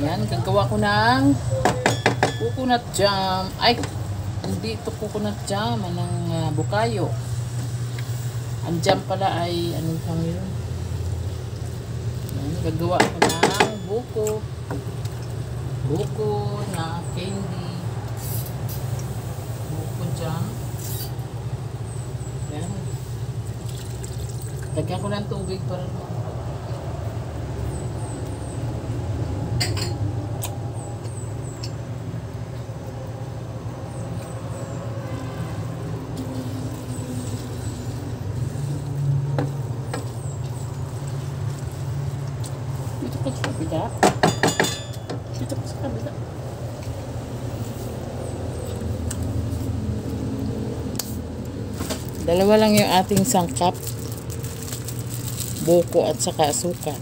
Yan, gagawa ko ng coconut jam. Ay, hindi ito coconut jam, ng bukayo. Ang jam pala ay, anong tawag yun? Yan, gagawa ko ng buko. Buko na candy. Buko jam. Yan. Lagyan ko ng tubig para dito ko sa kabila. Dito ko sa kabila. Dalawa lang yung ating sangkap. Buko at saka asukal.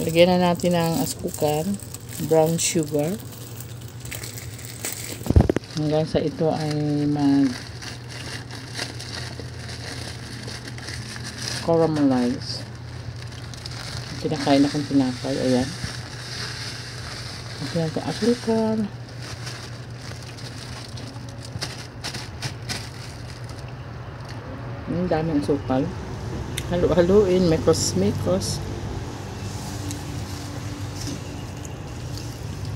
Lagyan na natin ng asukal, brown sugar. Hanggang sa ito ay caramelize. Kinakain akong tinapay. Ayan. Lagyan natin asukal. Ang daming asukal. Halo-haluin. Mekos-mekos.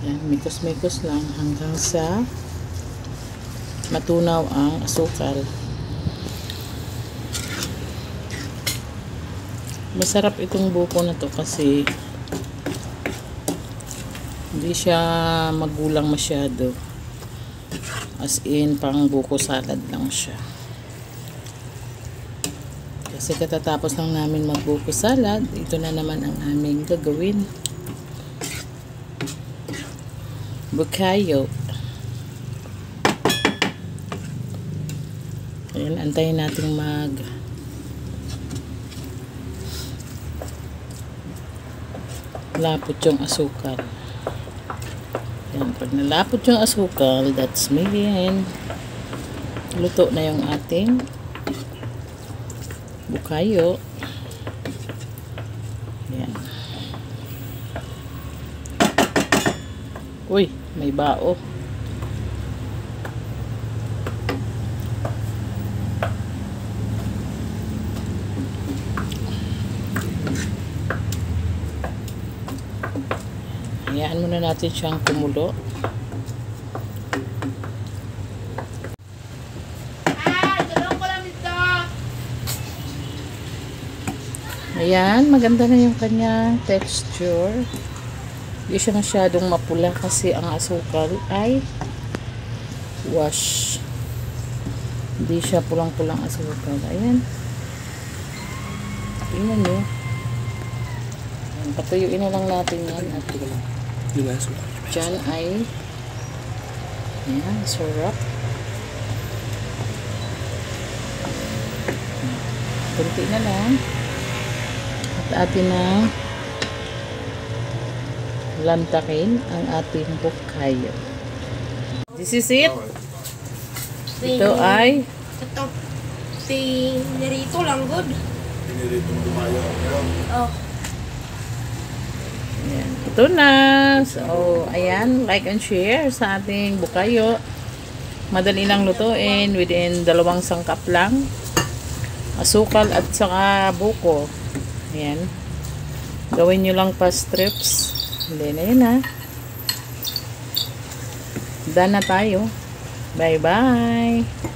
Yan. Mekos-mekos lang hanggang sa matunaw ang asukal. Masarap itong buko na to kasi hindi siya magulang masyado. As in, pang buko salad lang siya. Kasi katatapos lang namin magbuko salad, ito na naman ang aming gagawin. Bukayo. Ayan, antayin natin lapot yung asukal. Ayan, pag nalapot yung asukal, that's mean luto na yung ating bukayo. Ayan. Uy, may bao. Hayaan muna natin siyang kumulo. Ayan, maganda na yung kanyang texture. Hindi siya masyadong mapula kasi ang asukal ay wash. Hindi siya pulang-pulang asukal. Ayan. Tingnan nyo. Ayan, patuyuin na lang natin yan. At dyan ay ayan, sarap. Kunti na lang. At atin na lantakin ang ating bukayo. This is it. Ito ay ito. Pinirito lang good. Pinirito mo tumayo. Oh. ayan. Ito na. So, ayan. Like and share sa ating bukayo. Madali lang lutuin. Within 2 sangkap lang. Asukal at saka buko. Ayan. Gawin nyo lang pa strips. Hindi na yun ha. Done na tayo. Bye-bye.